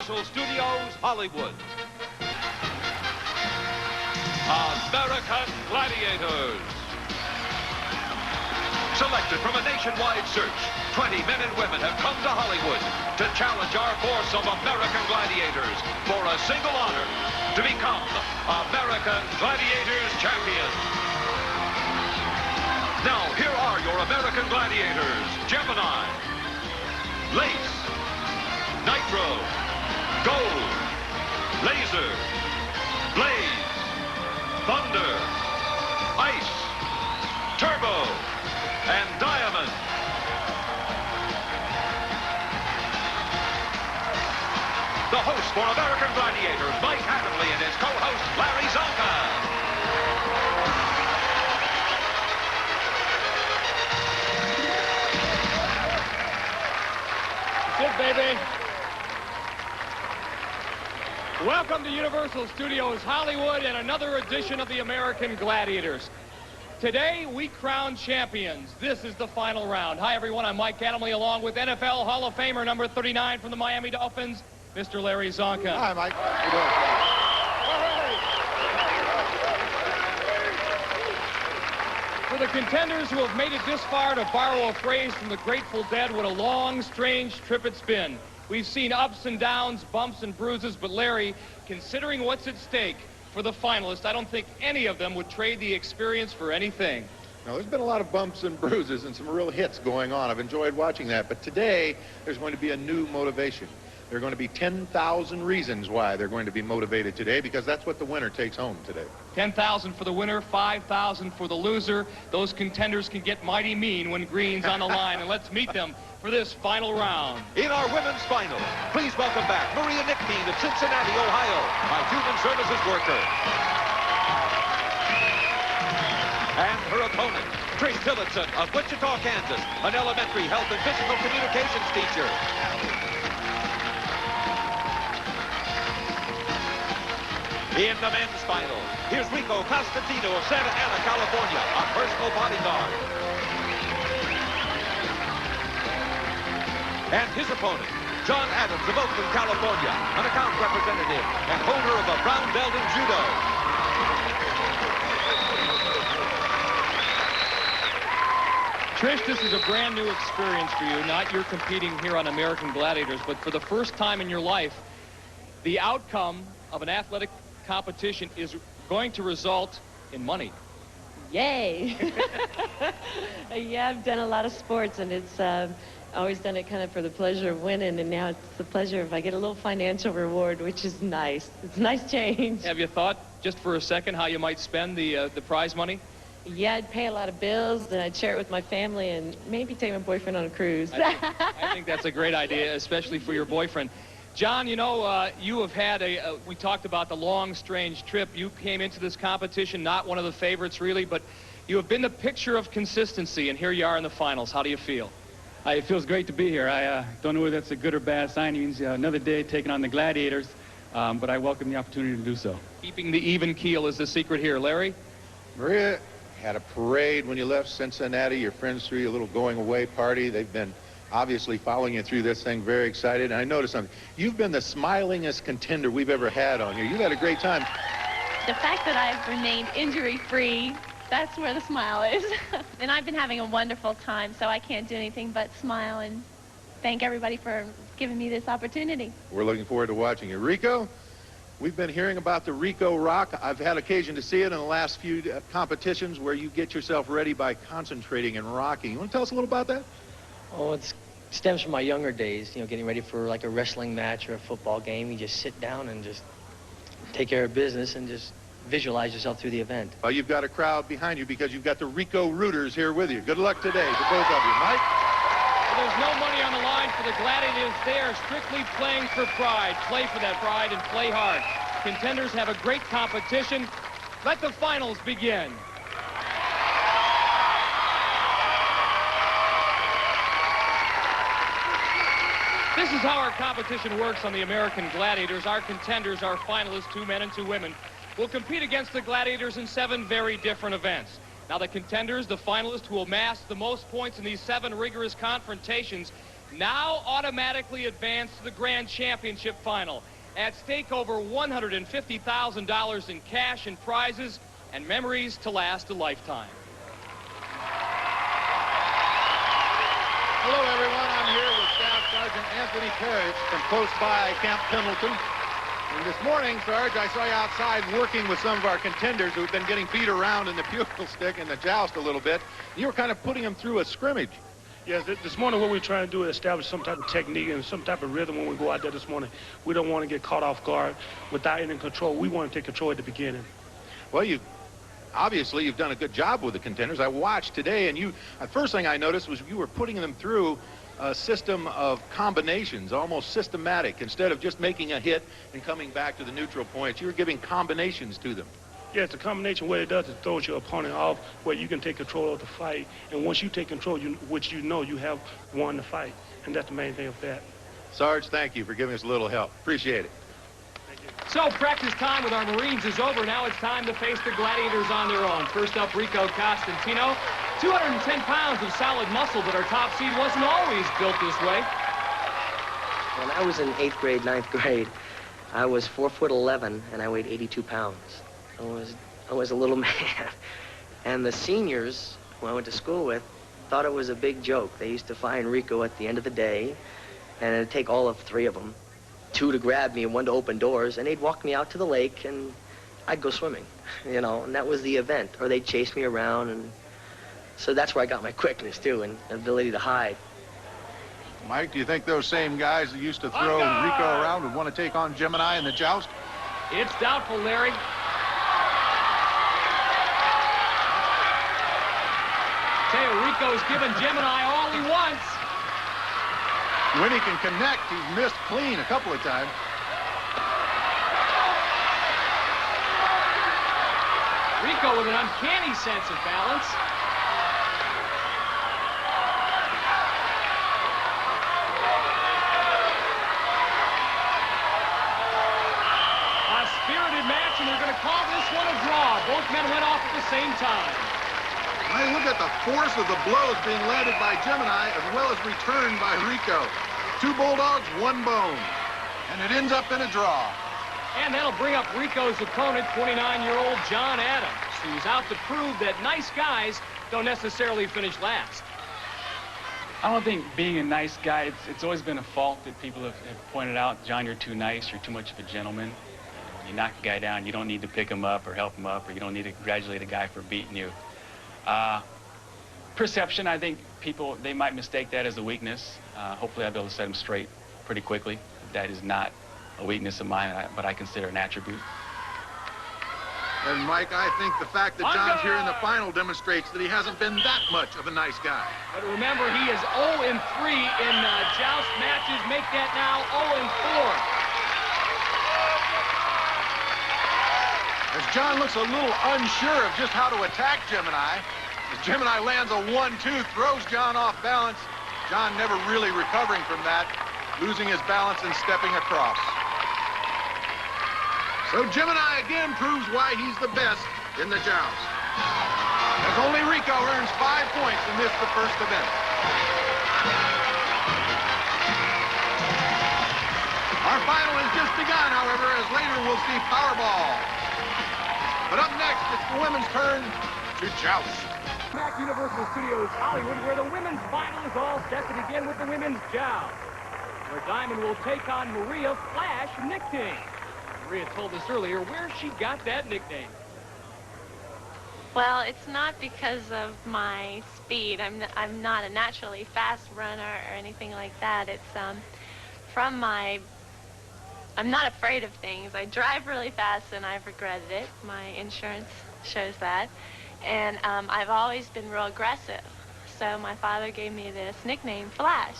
Universal Studios, Hollywood. American Gladiators. Selected from a nationwide search, 20 men and women have come to Hollywood to challenge our force of American Gladiators for a single honor, to become American Gladiators champions. Now, here are your American Gladiators: Gemini, Lace, Nitro, Gold, Laser, Blaze, Thunder, Ice, Turbo, and Diamond. The host for American Gladiators, Mike Adamle, and his co-host, Larry Csonka. That's it, baby. Welcome to Universal Studios Hollywood and another edition of the American Gladiators. Today, we crown champions. This is the final round. Hi, everyone. I'm Mike Adamle, along with NFL Hall of Famer number 39 from the Miami Dolphins, Mr. Larry Csonka. Hi, Mike. How you doing? For the contenders who have made it this far, to borrow a phrase from the Grateful Dead, what a long, strange trip it's been. We've seen ups and downs, bumps and bruises, but Larry, considering what's at stake for the finalists, I don't think any of them would trade the experience for anything. Now, there's been a lot of bumps and bruises and some real hits going on. I've enjoyed watching that. But today, there's going to be a new motivation. There are going to be 10,000 reasons why they're going to be motivated today, because that's what the winner takes home today. 10,000 for the winner, 5,000 for the loser. Those contenders can get mighty mean when green's on the line. And let's meet them for this final round. In our women's final, please welcome back Maria Nichting of Cincinnati, Ohio, a human services worker. And her opponent, Trish Tillotson of Wichita, Kansas, an elementary health and physical communications teacher. In the men's final, here's Rico Costantino of Santa Ana, California, a personal bodyguard. And his opponent, John Adams of Oakland, California, an account representative and holder of a brown belt in judo. Trish, this is a brand new experience for you. Not you're competing here on American Gladiators, but for the first time in your life, the outcome of an athletic competition is going to result in money. Yay! Yeah, I've done a lot of sports, and it's always done it kind of for the pleasure of winning, and now it's the pleasure if I get a little financial reward, which is nice. It's a nice change. Have you thought just for a second how you might spend the prize money? Yeah, I'd pay a lot of bills, and I'd share it with my family, and maybe take my boyfriend on a cruise. I think that's a great idea, especially for your boyfriend. John, you know, you have had we talked about the long, strange trip. You came into this competition not one of the favorites, really, but you have been the picture of consistency, and here you are in the finals. How do you feel? It feels great to be here. I don't know whether that's a good or bad sign. It means another day taking on the Gladiators, but I welcome the opportunity to do so. Keeping the even keel is the secret here. Larry? Maria had a parade when you left Cincinnati. Your friends threw you a little going-away party. They've been obviously following you through this thing, very excited. And I noticed something. You've been the smilingest contender we've ever had on here. You've had a great time. The fact that I've remained injury-free, that's where the smile is. And I've been having a wonderful time, so I can't do anything but smile and thank everybody for giving me this opportunity. We're looking forward to watching you. Rico, we've been hearing about the Rico Rock. I've had occasion to see it in the last few competitions where you get yourself ready by concentrating and rocking. You want to tell us a little about that? Oh, it stems from my younger days, you know, getting ready for like a wrestling match or a football game. You just sit down and just take care of business and just visualize yourself through the event. Well, you've got a crowd behind you because you've got the Rico Rooters here with you. Good luck today to both of you. Mike? Well, there's no money on the line for the Gladiators. They are strictly playing for pride. Play for that pride and play hard. Contenders have a great competition. Let the finals begin. This is how our competition works on the American Gladiators. Our contenders, our finalists, 2 men and 2 women, will compete against the Gladiators in 7 very different events. Now, the contenders, the finalists who will amass the most points in these 7 rigorous confrontations, now automatically advance to the Grand Championship final. At stake, over $150,000 in cash and prizes and memories to last a lifetime. Hello, everyone. I'm here with Staff Sergeant Anthony Parrish from close by Camp Pendleton. And this morning, Sarge, I saw you outside working with some of our contenders who've been getting beat around in the pugil stick and the joust a little bit. You were kind of putting them through a scrimmage. Yes, this morning what we're trying to do is establish some type of technique and some type of rhythm when we go out there this morning. We don't want to get caught off guard without any control. We want to take control at the beginning. Well, obviously you've done a good job with the contenders. I watched today, and the first thing I noticed was you were putting them through a system of combinations, almost systematic. Instead of just making a hit and coming back to the neutral points, you were giving combinations to them. Yeah, it's a combination. What it does is throws your opponent off where you can take control of the fight. And once you take control, which you know you have won the fight. And that's the main thing of that. Sarge, thank you for giving us a little help. Appreciate it. Thank you. So practice time with our Marines is over. Now it's time to face the Gladiators on their own. First up, Rico Costantino. 210 pounds of solid muscle, but our top seed wasn't always built this way. When I was in 8th grade, 9th grade, I was 4'11", and I weighed 82 pounds. I was a little man. And the seniors, who I went to school with, thought it was a big joke. They used to find Rico at the end of the day, and it'd take all of 3 of them, 2 to grab me and 1 to open doors, and they'd walk me out to the lake, and I'd go swimming, you know, and that was the event. Or they'd chase me around, and so that's where I got my quickness, too, and ability to hide. Mike, do you think those same guys that used to throw Rico around would want to take on Gemini in the joust? It's doubtful, Larry. Tell you, Rico's given Gemini all he wants. When he can connect, he's missed clean a couple of times. Rico with an uncanny sense of balance. A spirited match, and they're going to call this one a draw. Both men went off at the same time. Hey, look at the force of the blows being landed by Gemini as well as returned by Rico. 2 bulldogs, 1 bone. And it ends up in a draw. And that'll bring up Rico's opponent, 29-year-old John Adams, who's out to prove that nice guys don't necessarily finish last. I don't think being a nice guy, it's always been a fault that people have pointed out. John, you're too nice, you're too much of a gentleman. When you knock a guy down, you don't need to pick him up or help him up, or you don't need to congratulate a guy for beating you. Perception, I think people, they might mistake that as a weakness. Hopefully I'll be able to set them straight pretty quickly. That is not a weakness of mine, but I consider an attribute. And Mike, I think the fact that John's here in the final demonstrates that he hasn't been that much of a nice guy. But remember, he is 0-3 in joust matches. Make that now 0-4. As John looks a little unsure of just how to attack Gemini, as Gemini lands a 1-2, throws John off balance. John never really recovering from that, losing his balance and stepping across. So Gemini again proves why he's the best in the joust. As only Rico earns 5 points in this, the first event. Our final has just begun, however, as later we'll see Powerball. But up next, it's the women's turn to joust. Back Universal Studios Hollywood, where the women's final is all set to begin with the women's joust, where Diamond will take on Maria Flash Nichting. Maria told us earlier where she got that nickname. Well, it's not because of my speed. I'm not a naturally fast runner or anything like that. It's from my... I'm not afraid of things. I drive really fast, and I've regretted it. My insurance shows that. And I've always been real aggressive. So my father gave me this nickname, Flash.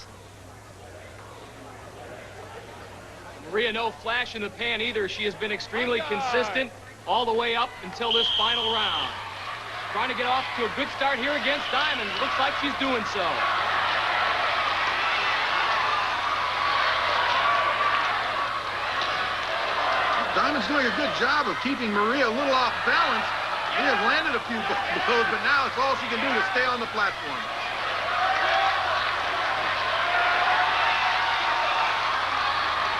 Maria, no flash in the pan either. She has been extremely consistent all the way up until this final round. Trying to get off to a good start here against Diamond. Looks like she's doing so. Diamond's doing a good job of keeping Maria a little off balance. She has landed a few blows, but now it's all she can do to stay on the platform.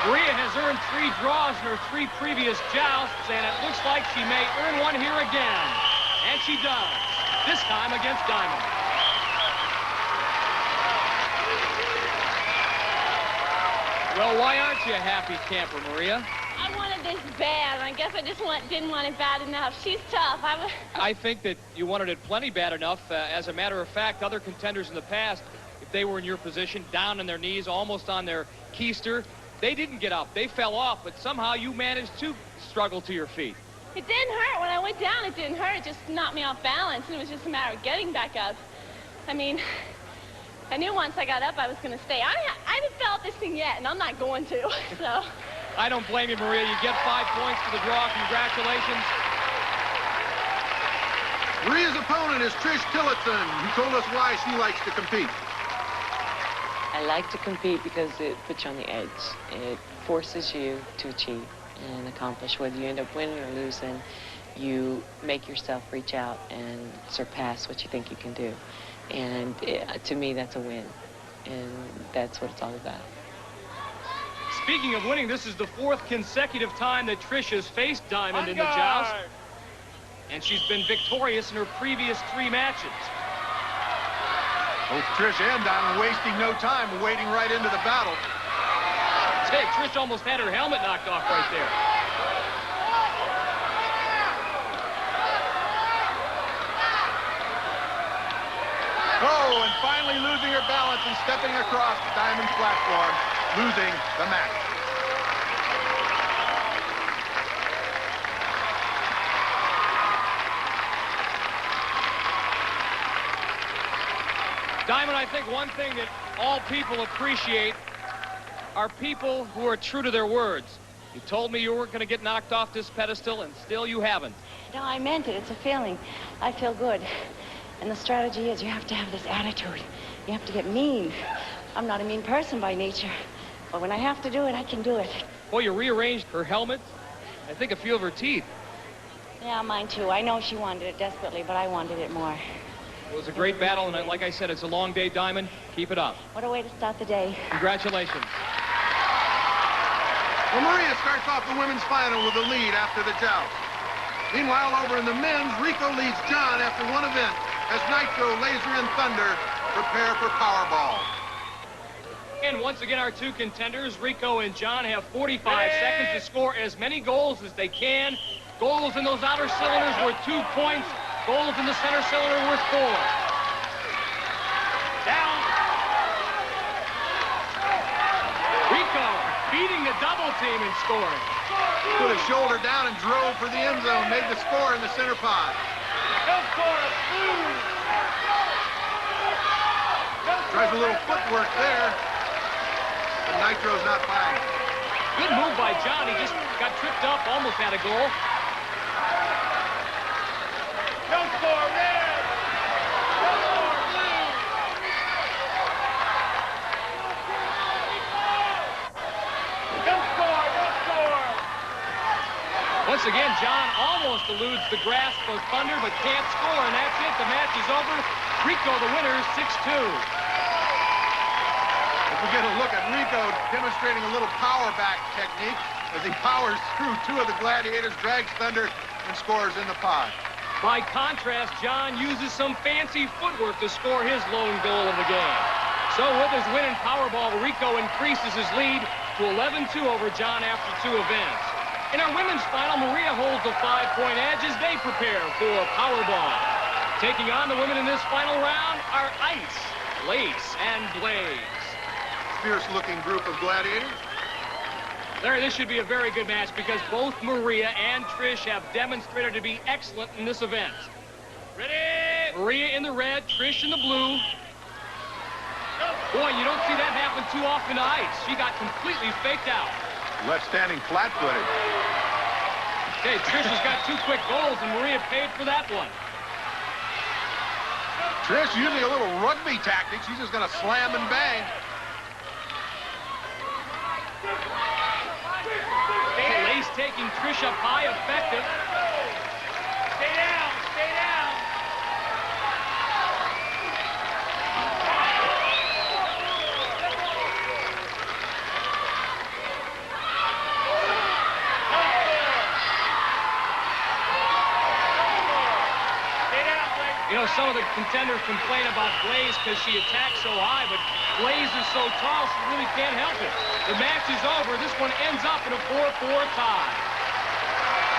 Maria has earned 3 draws in her 3 previous jousts, and it looks like she may earn one here again. And she does, this time against Diamond. Well, why aren't you a happy camper, Maria? I wanted this bad, and I guess I just didn't want it bad enough. She's tough. I think that you wanted it plenty bad enough. As a matter of fact, other contenders in the past, if they were in your position, down on their knees, almost on their keister, they didn't get up. They fell off, but somehow you managed to struggle to your feet. It didn't hurt. When I went down, it didn't hurt. It just knocked me off balance, and it was just a matter of getting back up. I mean, I knew once I got up I was going to stay. I haven't felt this thing yet, and I'm not going to, so. I don't blame you, Maria. You get 5 points for the draw. Congratulations. Maria's opponent is Trish Tillotson, who told us why she likes to compete. I like to compete because it puts you on the edge. It forces you to achieve and accomplish. Whether you end up winning or losing, you make yourself reach out and surpass what you think you can do. And to me, that's a win. And that's what it's all about. Speaking of winning, this is the 4th consecutive time that Trish has faced Diamond in the joust. And she's been victorious in her previous 3 matches. Both Trish and Diamond wasting no time, wading right into the battle. Hey, Trish almost had her helmet knocked off right there. Oh, and finally losing her balance and stepping across Diamond's platform, losing the match. Diamond, I think one thing that all people appreciate are people who are true to their words. You told me you weren't going to get knocked off this pedestal, and still you haven't. No, I meant it. It's a feeling. I feel good. And the strategy is you have to have this attitude. You have to get mean. I'm not a mean person by nature. But when I have to do it, I can do it. Well, you rearranged her helmet. I think a few of her teeth. Yeah, mine too. I know she wanted it desperately, but I wanted it more. It was a great battle, and like I said, it's a long day, Diamond. Keep it up. What a way to start the day. Congratulations. Well, Maria starts off the women's final with a lead after the joust. Meanwhile, over in the men's, Rico leads John after one event as Nitro, Laser, and Thunder prepare for Powerball. And once again, our 2 contenders, Rico and John, have 45 seconds to score as many goals as they can. Goals in those outer cylinders worth 2 points. Goals in the center cylinder worth 4. Down. Rico beating the double team and scoring. Put his shoulder down and drove for the end zone, made the score in the center pod. Tries a little footwork there, but Nitro's not buying. Good move by John. He just got tripped up, almost had a goal. Go score, red! Go score, blue! Go score, go score! Once again, John almost eludes the grasp of Thunder, but can't score, and that's it. The match is over. Rico, the winner, 6-2. If we get a look at Rico demonstrating a little power back technique as he powers through 2 of the Gladiators, drags Thunder, and scores in the pod. By contrast, John uses some fancy footwork to score his lone goal of the game. So with his win in Powerball, Rico increases his lead to 11-2 over John after 2 events. In our women's final, Maria holds a 5-point edge as they prepare for Powerball. Taking on the women in this final round are Ice, Lace, and Blaze. Fierce-looking group of Gladiators. Larry, this should be a very good match because both Maria and Trish have demonstrated to be excellent in this event. Ready? Maria in the red, Trish in the blue. Boy, you don't see that happen too often to Ice. She got completely faked out. Left standing flat-footed. Okay, Trish has got 2 quick goals, and Maria paid for that one. Trish using a little rugby tactic. She's just going to slam and bang. Lace taking Trish up high, effective. Stay down, stay down. You know, some of the contenders complain about Blaze because she attacks so high, but Blaze is so tall she really can't help it. The match is over. This one ends up in a 4-4 tie.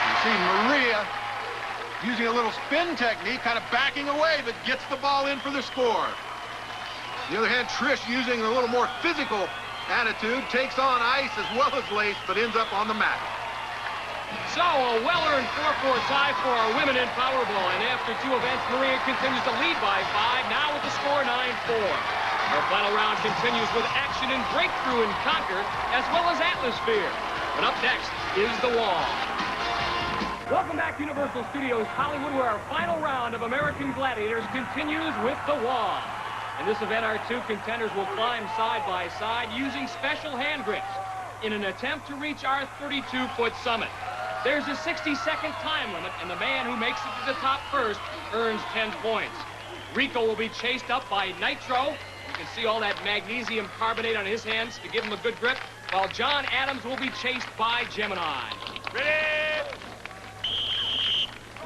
You see Maria using a little spin technique, kind of backing away, but gets the ball in for the score. On the other hand, Trish using a little more physical attitude, takes on ice as well as lace, but ends up on the mat. So, a well-earned 4-4 tie for our women in Powerball. And after 2 events, Maria continues to lead by 5, now with the score 9-4. Our final round continues with action in Breakthrough and Conquer, as well as Atmosphere. But up next is The Wall. Welcome back to Universal Studios Hollywood, where our final round of American Gladiators continues with The Wall. In this event, our 2 contenders will climb side by side using special hand grips in an attempt to reach our 32-foot summit. There's a 60-second time limit, and the man who makes it to the top first earns 10 points. Rico will be chased up by Nitro. You can see all that magnesium carbonate on his hands to give him a good grip, while John Adams will be chased by Gemini. Ready?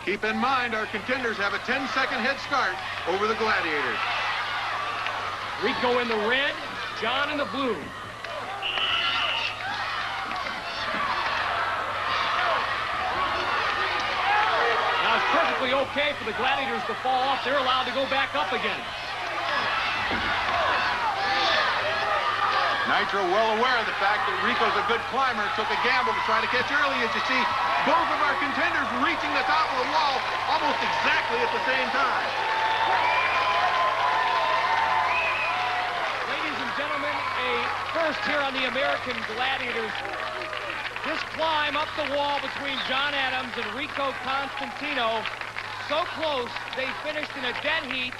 Keep in mind, our contenders have a 10-second head start over the Gladiators. Rico in the red, John in the blue. Now it's perfectly okay for the Gladiators to fall off. They're allowed to go back up again. Nitro, well aware of the fact that Rico's a good climber, took a gamble to try to catch early. As you see, both of our contenders reaching the top of the wall almost exactly at the same time. Ladies and gentlemen, a first here on the American Gladiators. This climb up the wall between John Adams and Rico Costantino, so close, they finished in a dead heat.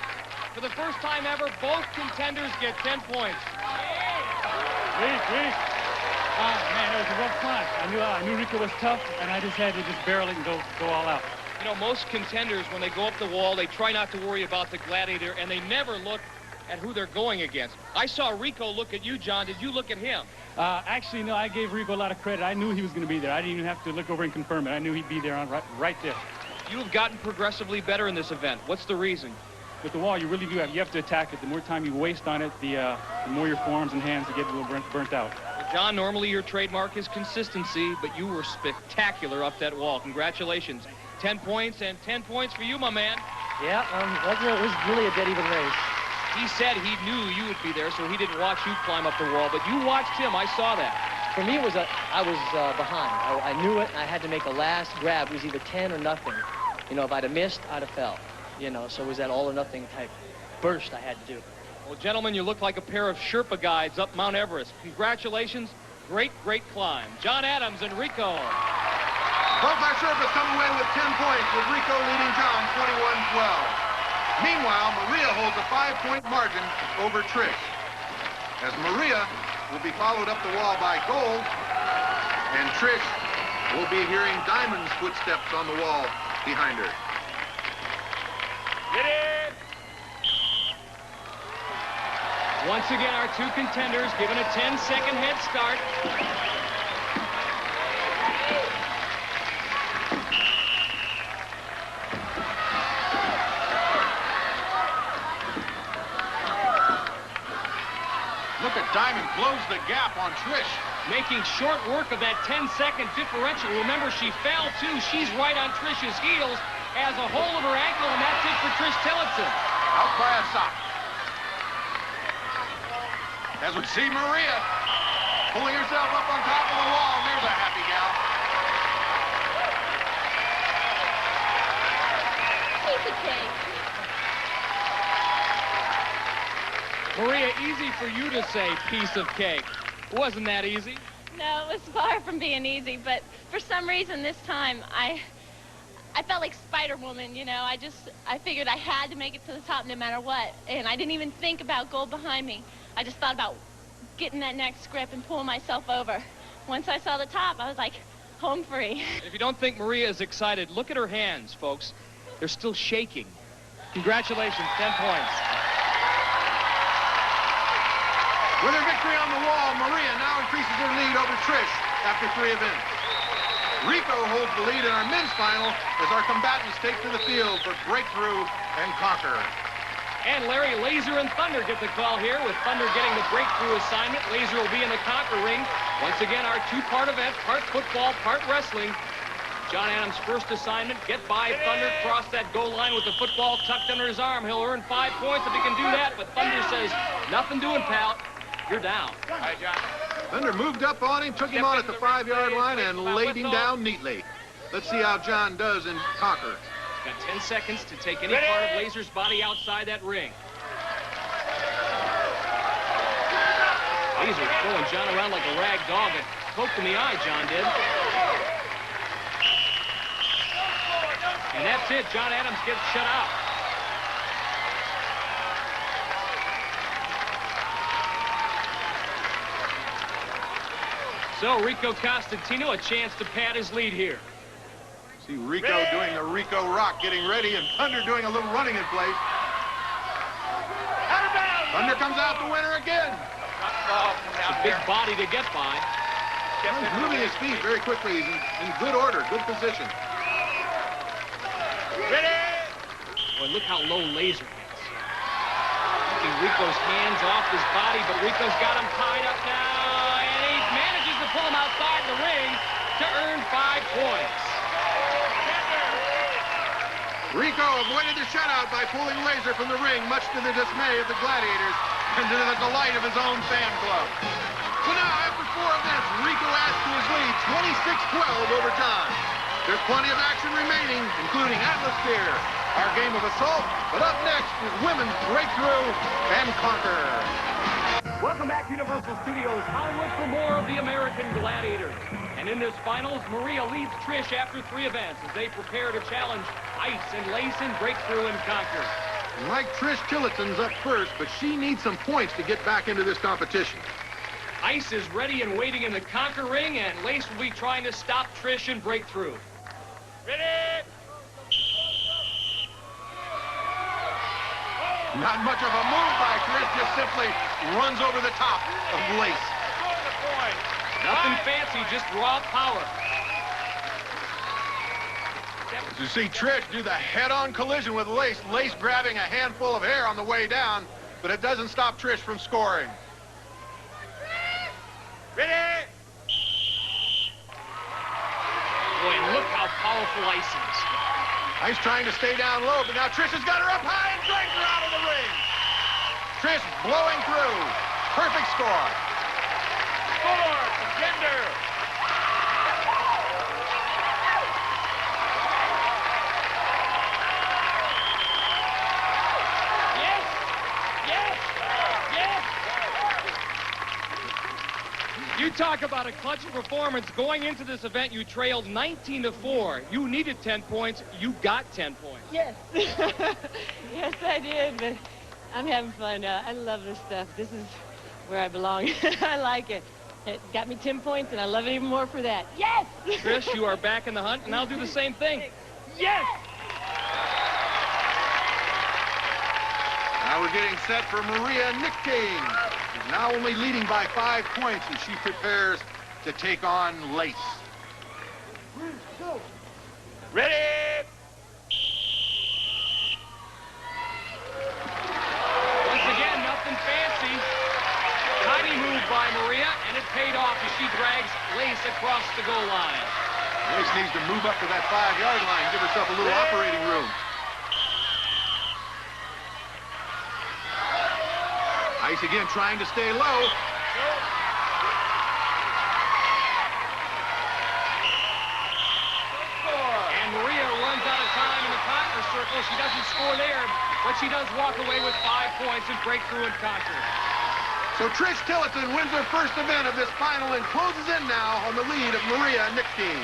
For the first time ever, both contenders get 10 points. Trish. Oh, man, it was a rough climb. I knew Rico was tough, and I just had to just barrel it and go all out. You know, most contenders, when they go up the wall, they try not to worry about the Gladiator, and they never look at who they're going against. I saw Rico look at you, John. Did you look at him? Actually, no, I gave Rico a lot of credit. I knew he was going to be there. I didn't even have to look over and confirm it. I knew he'd be there right there. You have gotten progressively better in this event. What's the reason? With the wall, you really do you have to attack it. The more time you waste on it, the more your forearms and hands get a little burnt out. Well, John, normally your trademark is consistency, but you were spectacular up that wall. Congratulations. 10 points, and 10 points for you, my man. Yeah, it was really a dead even race. He said he knew you would be there, so he didn't watch you climb up the wall, but you watched him. I saw that. For me, I was behind. I knew it, and I had to make a last grab. It was either 10 or nothing. You know, if I'd have missed, I'd have fell. You know, so it was that all-or-nothing type burst I had to do. Well, gentlemen, you look like a pair of Sherpa guides up Mount Everest. Congratulations. Great, great climb. John Adams and Rico. Both our Sherpas come away with 10 points, with Rico leading John 21-12. Meanwhile, Maria holds a 5-point margin over Trish, as Maria will be followed up the wall by Gold, and Trish will be hearing Diamond's footsteps on the wall behind her. Get it! Once again, our 2 contenders given a 10-second head start. Look at Diamond close the gap on Trish. Making short work of that 10-second differential. Remember, she fell, too. She's right on Trish's heels, has a hold of her ankle, and that's it for Trish Tillotson. Out by a sock. As we see Maria pulling herself up on top of the wall. And there's a happy gal. Piece of cake. Maria, easy for you to say piece of cake. Wasn't that easy? No, it was far from being easy, but for some reason this time I felt like Spider-Woman, you know. I figured I had to make it to the top no matter what, and I didn't even think about Gold behind me. I just thought about getting that next grip and pulling myself over. Once I saw the top, I was like, home free. If you don't think Maria is excited, look at her hands, folks. They're still shaking. Congratulations, 10 points. With her victory on the wall, Maria now increases her lead over Trish after 3 events. Rico holds the lead in our men's final as our combatants take to the field for breakthrough and conquer. And Larry, Laser and Thunder get the call here, with Thunder getting the breakthrough assignment. Laser will be in the conquer ring. Once again, our two-part event, part football, part wrestling. John Adams' first assignment, get by Thunder, cross that goal line with the football tucked under his arm. He'll earn 5 points if he can do that, but Thunder says, nothing doing, pal. You're down. All right, John. Thunder moved up on him, took him on at the 5-yard line, and laid him down neatly. Let's see how John does in conquer. Got 10 seconds to take any part of Laser's body outside that ring. Laser throwing John around like a rag dog. It poked in the eye, John did. And that's it. John Adams gets shut out. So Rico Costantino, a chance to pad his lead here. See Rico doing the Rico Rock, getting ready, and Thunder doing a little running in place. Thunder comes out the winner again. It's a big body to get by. He's moving his feet very quickly. He's in good order, good position. Boy, look how low Laser gets. Taking Rico's hands off his body, but Rico's got him tied up now, and he manages to pull him outside the ring to earn 5 points. Rico avoided the shutout by pulling Laser from the ring, much to the dismay of the Gladiators and to the delight of his own fan club. So now, after 4 events, Rico adds to his lead 26-12 over John. There's plenty of action remaining, including Atlas Spear, our game of assault, but up next is women's breakthrough and conquer. Welcome back to Universal Studios Hollywood for more of the American Gladiators. And in this finals, Maria leads Trish after 3 events as they prepare to challenge Ice and Lace in breakthrough and conquer. Like Trish, Tillotson's up first, but she needs some points to get back into this competition. Ice is ready and waiting in the conquer ring, and Lace will be trying to stop Trish in breakthrough. Ready? Not much of a move by Trish, just simply runs over the top of Lace. Nothing fancy, just raw power. As you see Trish do the head-on collision with Lace, Lace grabbing a handful of hair on the way down, but it doesn't stop Trish from scoring. Ready? Boy, and look how powerful Ice is. Ice trying to stay down low, but now Trish has got her up high and drags her out of the ring. Trish blowing through. Perfect score. Score, contender. Yes! Yes! Yes! You talk about a clutch performance. Going into this event, you trailed 19-4. You needed 10 points. You got 10 points. Yes. Yes, I did, but I'm having fun. I love this stuff. This is where I belong. I like it. It got me 10 points, and I love it even more for that. Yes! Trish, you are back in the hunt, and I'll do the same thing. Yes! Now we're getting set for Maria Nichting. She's now only leading by 5 points as she prepares to take on Lace. Ready? Once again, nothing fancy. Tiny move by Maria, and it paid off as she drags Lace across the goal line. Lace needs to move up to that 5-yard line, give herself a little operating room. Ice again trying to stay low. And Maria runs out of time in the conquer circle. She doesn't score there, but she does walk away with 5 points in breakthrough and conquer. So Trish Tillotson wins her first event of this final and closes in now on the lead of Maria Nichting.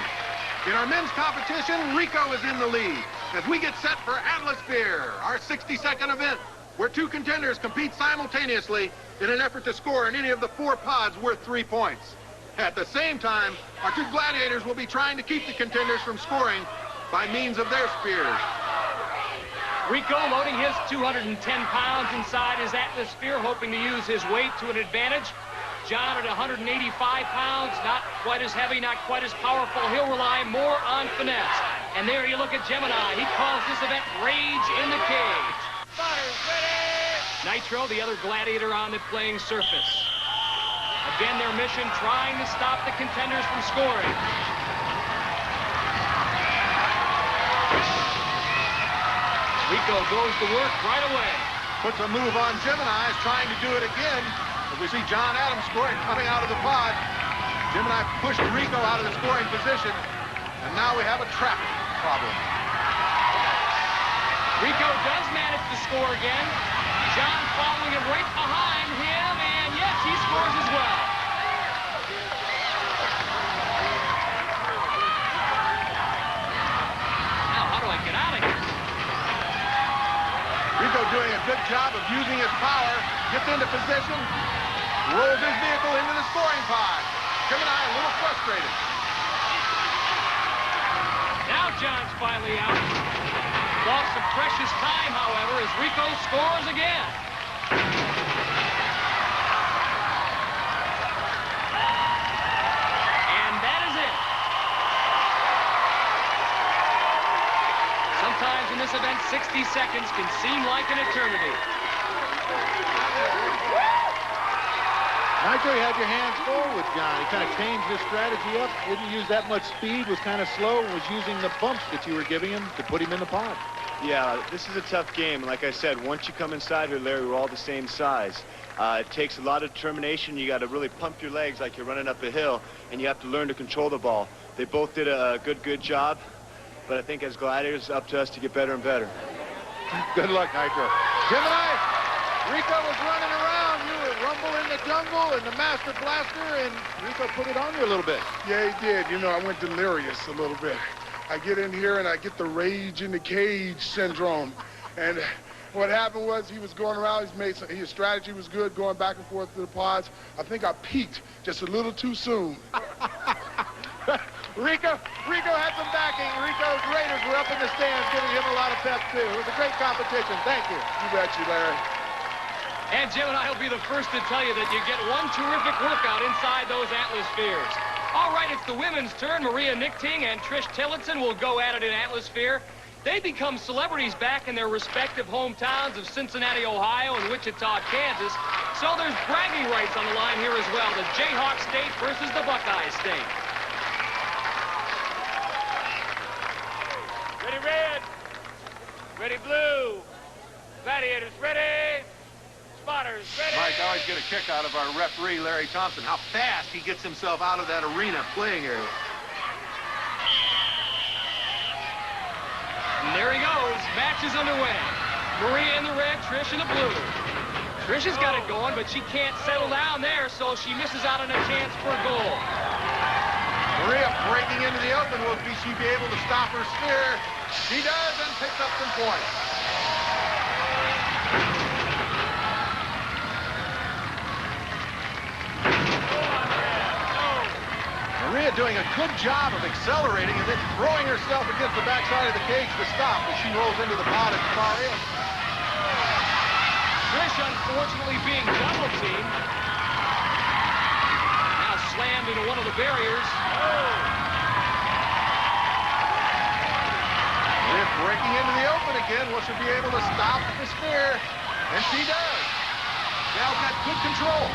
In our men's competition, Rico is in the lead as we get set for Atlas Spear, our 60-second event, where 2 contenders compete simultaneously in an effort to score in any of the 4 pods worth 3 points. At the same time, our 2 gladiators will be trying to keep the contenders from scoring by means of their spears. Rico loading his 210 pounds inside his Atlas Spear, hoping to use his weight to an advantage. John at 185 pounds, not quite as heavy, not quite as powerful. He'll rely more on finesse. And there you look at Gemini. He calls this event Rage in the Cage. Spotters, ready! Nitro, the other gladiator on the playing surface. Again, their mission, trying to stop the contenders from scoring. Rico goes to work right away. Puts a move on Gemini, is trying to do it again. As we see John Adams scoring, coming out of the pod. Gemini pushed Rico out of the scoring position, and now we have a trap problem. Rico does manage to score again. John following him right behind him, and yes, he scores as well. Now, how do I get out of here? Rico doing a good job of using his power, gets into position, rolls his vehicle into the scoring pod. Gemini a little frustrated. Now John's finally out. Lost some precious time, however, as Rico scores again. And that is it. Sometimes in this event, 60 seconds can seem like an eternity. Nitro, you had your hands full with John. He kind of changed his strategy up, didn't use that much speed, was kind of slow, and was using the bumps that you were giving him to put him in the pod. Yeah, this is a tough game. Like I said, once you come inside here, Larry, we're all the same size. It takes a lot of determination. You got to really pump your legs like you're running up a hill, and you have to learn to control the ball. They both did a good job, but I think as gladiators, it's up to us to get better and better. Good luck, Nitro. Gemini, Rico was running around. You were Rumble in the Jungle and the Master Blaster, and Rico put it on you a little bit. Yeah, he did. You know, I went delirious a little bit. I get in here and I get the rage in the cage syndrome. And what happened was he was going around, his strategy was good, going back and forth to the pods. I think I peaked just a little too soon. Rico had some backing. Rico's Raiders were up in the stands giving him a lot of pep, too. It was a great competition. Thank you. You bet you, Larry. And Jim and I will be the first to tell you that you get one terrific workout inside those Atmospheres. All right, it's the women's turn. Maria Nichting and Trish Tillotson will go at it in Atmosphere. They become celebrities back in their respective hometowns of Cincinnati, Ohio, and Wichita, Kansas. So there's bragging rights on the line here as well. The Jayhawk State versus the Buckeye State. Ready red. Ready blue. Gladiators ready. Spotters ready. Mike, I always get a kick out of our referee, Larry Thompson, how fast he gets himself out of that arena playing area. And there he goes. Match is underway. Maria in the red, Trish in the blue. Trish has got it going, but she can't settle down there, so she misses out on a chance for a goal. Maria breaking into the open. Will she be able to stop her spear? She does and picks up some points. Maria doing a good job of accelerating and then throwing herself against the backside of the cage to stop as she rolls into the pod at the far end. Trish, unfortunately, being double teamed. Now slammed into one of the barriers. Maria breaking into the open again. Will she be able to stop the spear? And she does. Gal's got good control.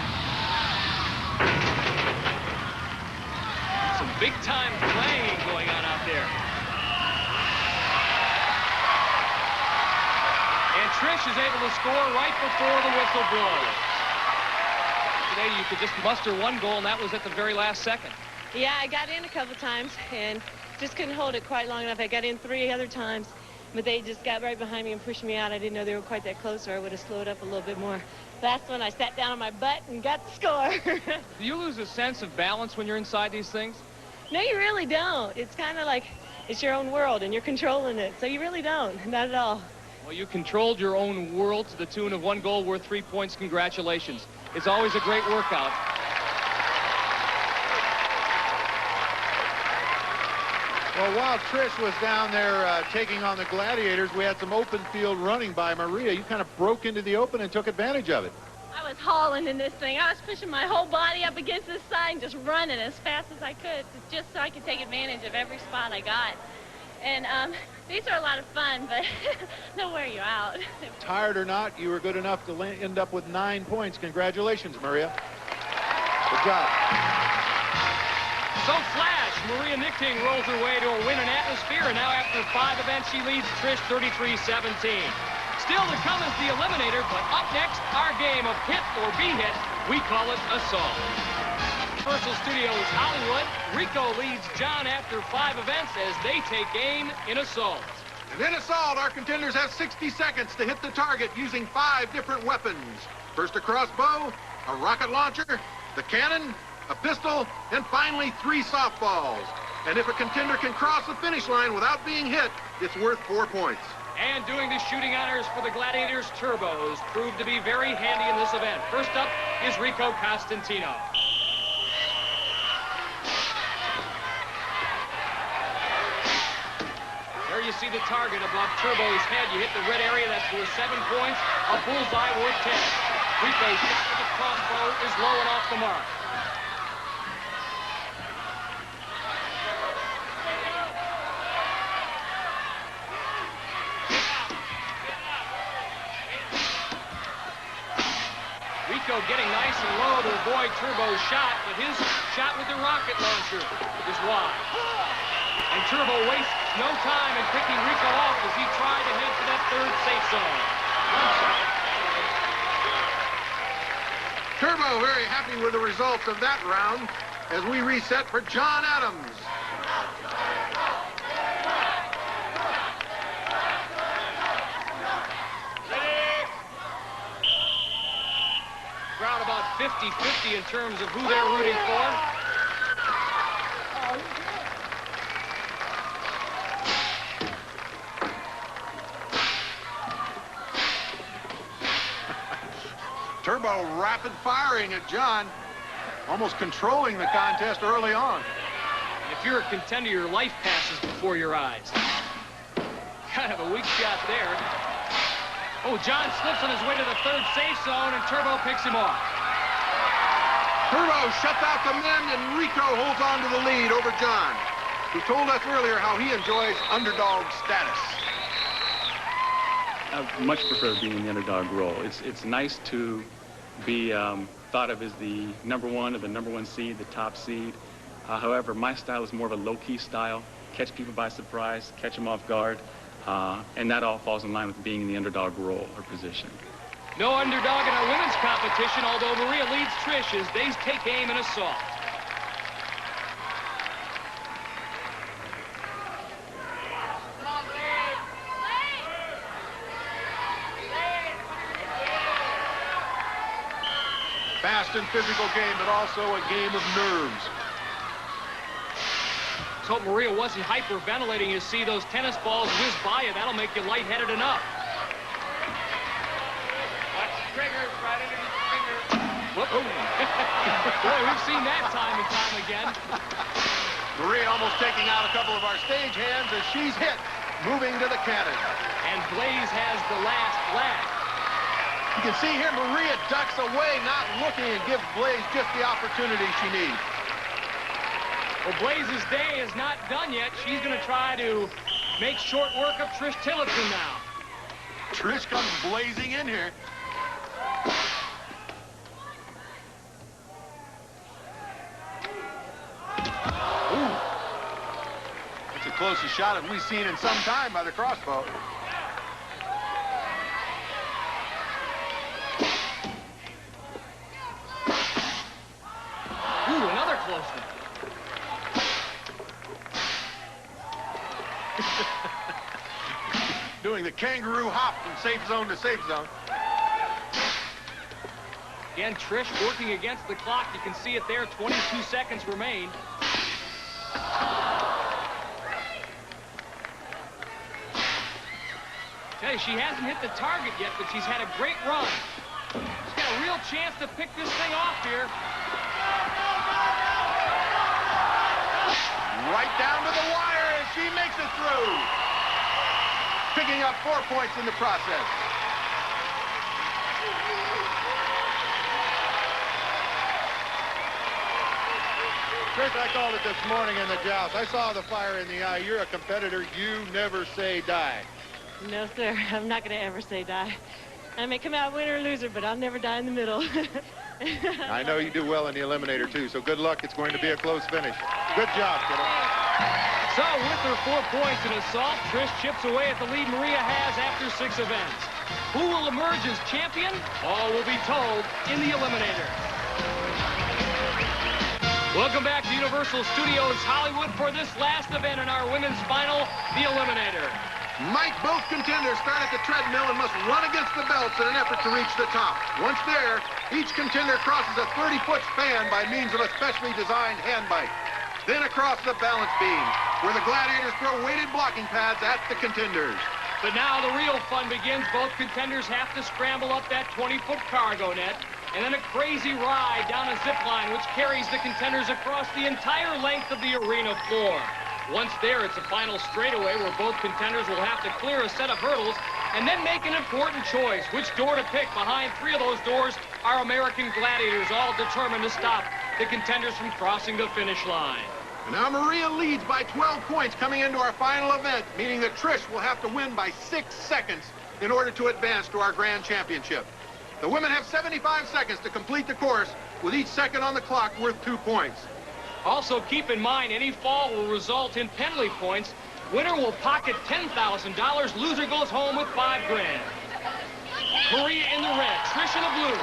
Some big-time playing going on out there. And Trish is able to score right before the whistle blows. Today you could just muster one goal, and that was at the very last second. Yeah, I got in a couple times and just couldn't hold it quite long enough. I got in 3 other times, but they just got right behind me and pushed me out. I didn't know they were quite that close, or I would have slowed up a little bit more. Last one, I sat down on my butt and got the score. Do you lose a sense of balance when you're inside these things? No, you really don't. It's kind of like it's your own world, and you're controlling it. So you really don't. Not at all. Well, you controlled your own world to the tune of 1 goal worth 3 points. Congratulations. It's always a great workout. Well, while Trish was down there taking on the Gladiators, we had some open field running by Maria. You kind of broke into the open and took advantage of it. I was hauling in this thing. I was pushing my whole body up against this side and just running as fast as I could, just so I could take advantage of every spot I got. And these are a lot of fun, but they'll wear you out. Tired or not, you were good enough to end up with 9 points. Congratulations, Maria. Good job. So Flash, Maria Nichting rolls her way to a win in atmosphere, and now after 5 events, she leads Trish 33-17. Still to come is the Eliminator, but up next, our game of hit or be hit. We call it Assault. Universal Studios Hollywood, Rico leads John after 5 events as they take aim in Assault. And in Assault, our contenders have 60 seconds to hit the target using 5 different weapons. First a crossbow, a rocket launcher, the cannon, a pistol, and finally 3 softballs. And if a contender can cross the finish line without being hit, it's worth 4 points. And doing the shooting honors for the Gladiators, turbos proved to be very handy in this event. First up is Rico Costantino. There you see the target above Turbo's head. You hit the red area, that's worth 7 points. A bullseye worth 10. Rico's shot with the crossbow is low and off the mark. Rico getting nice and low to avoid Turbo's shot, but his shot with the rocket launcher is wide. And Turbo wastes no time in picking Rico off as he tried to head for that 3rd safe zone. Turbo very happy with the results of that round as we reset for John Adams. Crowd about 50-50 in terms of who they're rooting for. Turbo rapid firing at John, almost controlling the contest early on. If you're a contender, your life passes before your eyes. Kind of a weak shot there. Oh, John slips on his way to the 3rd safe zone, and Turbo picks him off. Turbo shuts out the men, and Rico holds on to the lead over John, who told us earlier how he enjoys underdog status. I much prefer being in the underdog role. It's nice to be thought of as the #1 or the #1 seed, the top seed. However, my style is more of a low-key style. Catch people by surprise, catch them off guard, and that all falls in line with being in the underdog role or position. No underdog in our women's competition, although Maria leads Trish as they take aim in Assault. Fast and physical game, but also a game of nerves. Let's hope Maria wasn't hyperventilating. You see those tennis balls whiz by you. That'll make you lightheaded enough. Watch the trigger, right into the finger. Whoop. Boy, we've seen that time and time again. Maria almost taking out a couple of our stage hands as she's hit, moving to the cannon. And Blaze has the last flag. You can see here Maria ducks away, not looking, and gives Blaze just the opportunity she needs. Well, Blaze's day is not done yet. She's going to try to make short work of Trish Tillotson now. Trish comes blazing in here. Ooh. That's the closest shot that we've seen in some time by the crossbow. Ooh, another close one. Doing the kangaroo hop from safe zone to safe zone. Again, Trish working against the clock. You can see it there. 22 seconds remain. Okay, she hasn't hit the target yet, but she's had a great run. She's got a real chance to pick this thing off here. Right down to the wire as she makes it through. Picking up 4 points in the process. Trish, I called it this morning in the joust. I saw the fire in the eye. You're a competitor. You never say die. No, sir. I'm not going to ever say die. I may come out winner or loser, but I'll never die in the middle. I know you do well in the eliminator, too, so good luck. It's going to be a close finish. Good job, kiddo. So with her 4 points in assault, Trish chips away at the lead Maria has after 6 events. Who will emerge as champion? All will be told in the eliminator. Welcome back to Universal Studios Hollywood for this last event in our women's final, the eliminator. Mike, both contenders start at the treadmill and must run against the belts in an effort to reach the top. Once there, each contender crosses a 30-foot span by means of a specially designed hand bike. Then across the balance beam, where the gladiators throw weighted blocking pads at the contenders. But now the real fun begins. Both contenders have to scramble up that 20-foot cargo net, and then a crazy ride down a zip line which carries the contenders across the entire length of the arena floor. Once there, it's a final straightaway where both contenders will have to clear a set of hurdles and then make an important choice. Which door to pick? Behind 3 of those doors are American Gladiators, all determined to stop the contenders from crossing the finish line. And now Maria leads by 12 points coming into our final event, meaning that Trish will have to win by 6 seconds in order to advance to our grand championship. The women have 75 seconds to complete the course, with each second on the clock worth 2 points. Also, keep in mind, any fall will result in penalty points. Winner will pocket $10,000. Loser goes home with $5 grand. Maria in the red, Trish in the blue.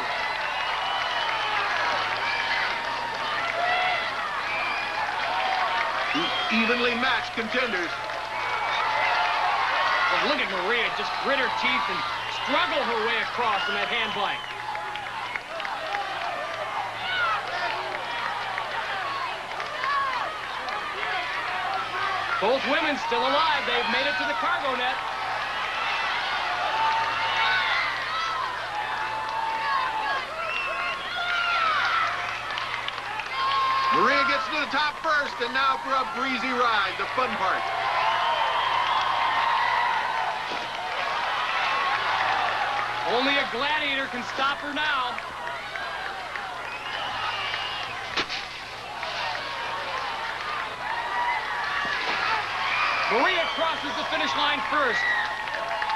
The evenly matched contenders. Well, look at Maria just grit her teeth and struggle her way across in that hand bike. Both women still alive. They've made it to the cargo net. Maria gets to the top first, and now for a breezy ride, the fun part. Only a gladiator can stop her now. Maria crosses the finish line first.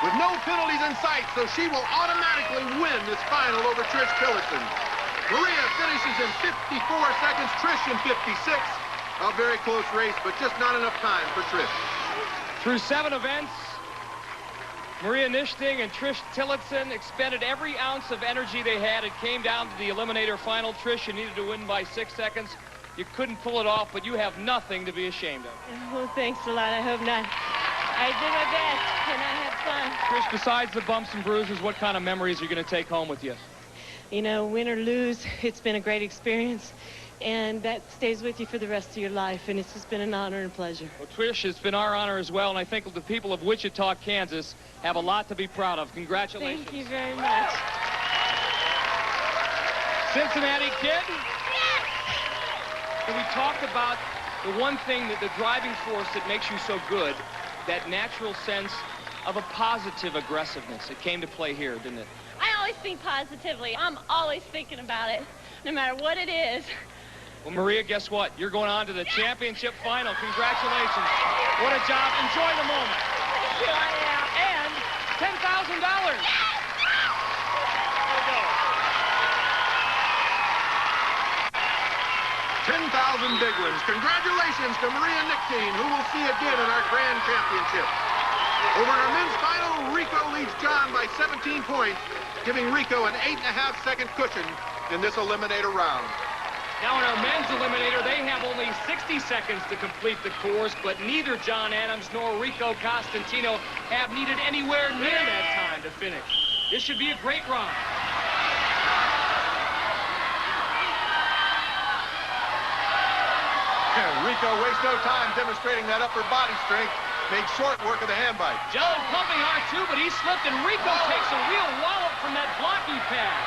With no penalties in sight, so she will automatically win this final over Trish Tillotson. Maria finishes in 54 seconds, Trish in 56. A very close race, but just not enough time for Trish. Through 7 events, Maria Nichting and Trish Tillotson expended every ounce of energy they had. It came down to the eliminator final. Trish, you needed to win by 6 seconds. You couldn't pull it off, but you have nothing to be ashamed of. Well, thanks a lot. I hope not. I did my best, and I had fun. Trish, besides the bumps and bruises, what kind of memories are you going to take home with you? You know, win or lose, it's been a great experience, and that stays with you for the rest of your life, and it's just been an honor and pleasure. Well, Trish, it's been our honor as well, and I think the people of Wichita, Kansas have a lot to be proud of. Congratulations. Thank you very much. Cincinnati Kid. And we talked about the one thing, that the driving force that makes you so good, that natural sense of a positive aggressiveness. It came to play here, didn't it? I always think positively. I'm always thinking about it, no matter what it is. Well, Maria, guess what? You're going on to the championship final. Congratulations. What a job. Enjoy the moment. Thank you, I am. And $10,000. There we go. 10,000 big ones. Congratulations to Maria Nichting, who we'll see again in our grand championship. Over in our men's final, Rico leads John by 17 points, giving Rico an 8.5-second cushion in this eliminator round. Now in our men's eliminator, they have only 60 seconds to complete the course, but neither John Adams nor Rico Costantino have needed anywhere near that time to finish. This should be a great run. Rico wastes no time demonstrating that upper body strength, made short work of the hand bike. Jello pumping hard too, but he slipped, and Rico takes a real wallop from that blocking pad.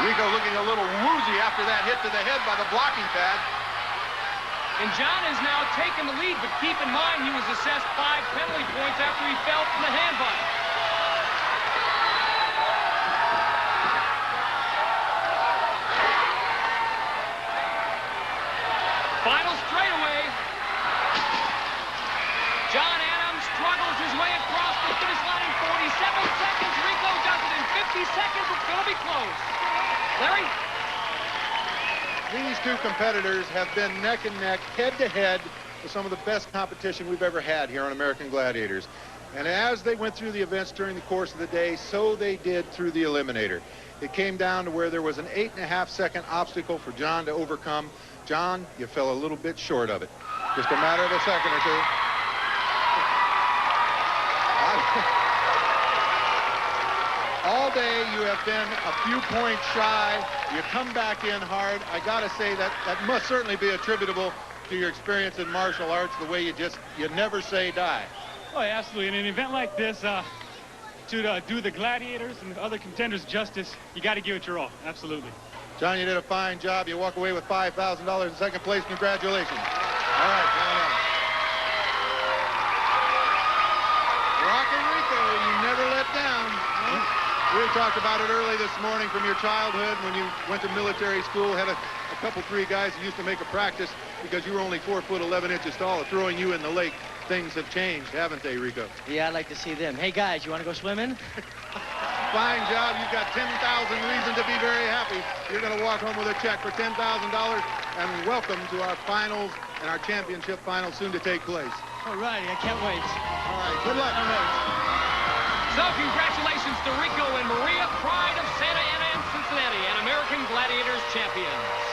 Rico looking a little woozy after that hit to the head by the blocking pad. And John is now taking the lead, but keep in mind he was assessed 5 penalty points after he fell from the hand bike. Final straightaway. John Adams struggles his way across the finish line in 47 seconds. Rico does it in 50 seconds. It's going to be close. Larry? These two competitors have been neck and neck, head to head, with some of the best competition we've ever had here on American Gladiators. And as they went through the events during the course of the day, so they did through the Eliminator. It came down to where there was an 8.5-second obstacle for John to overcome. John, you fell a little bit short of it. Just a matter of a second or two. All day you have been a few points shy. You come back in hard. I gotta say that must certainly be attributable to your experience in martial arts, the way you never say die. Oh, yeah, absolutely. In an event like this, to do the Gladiators and other contenders justice, you got to give it your all. Absolutely. John, you did a fine job. You walk away with $5,000 in second place. Congratulations. All right, John. Rockin' Rico, you never let down. We talked about it early this morning from your childhood when you went to military school, had a couple, three guys who used to make a practice because you were only 4 foot 11 inches tall, throwing you in the lake. Things have changed, haven't they, Rico? Yeah, I'd like to see them. Hey, guys, you want to go swimming? Fine job. You've got 10,000 reasons to be very happy. You're going to walk home with a check for $10,000. And welcome to our finals and our championship finals soon to take place. All righty, I can't wait. All right, good luck. So congratulations to Rico and Maria, pride of Santa Ana and Cincinnati, and American Gladiators champions.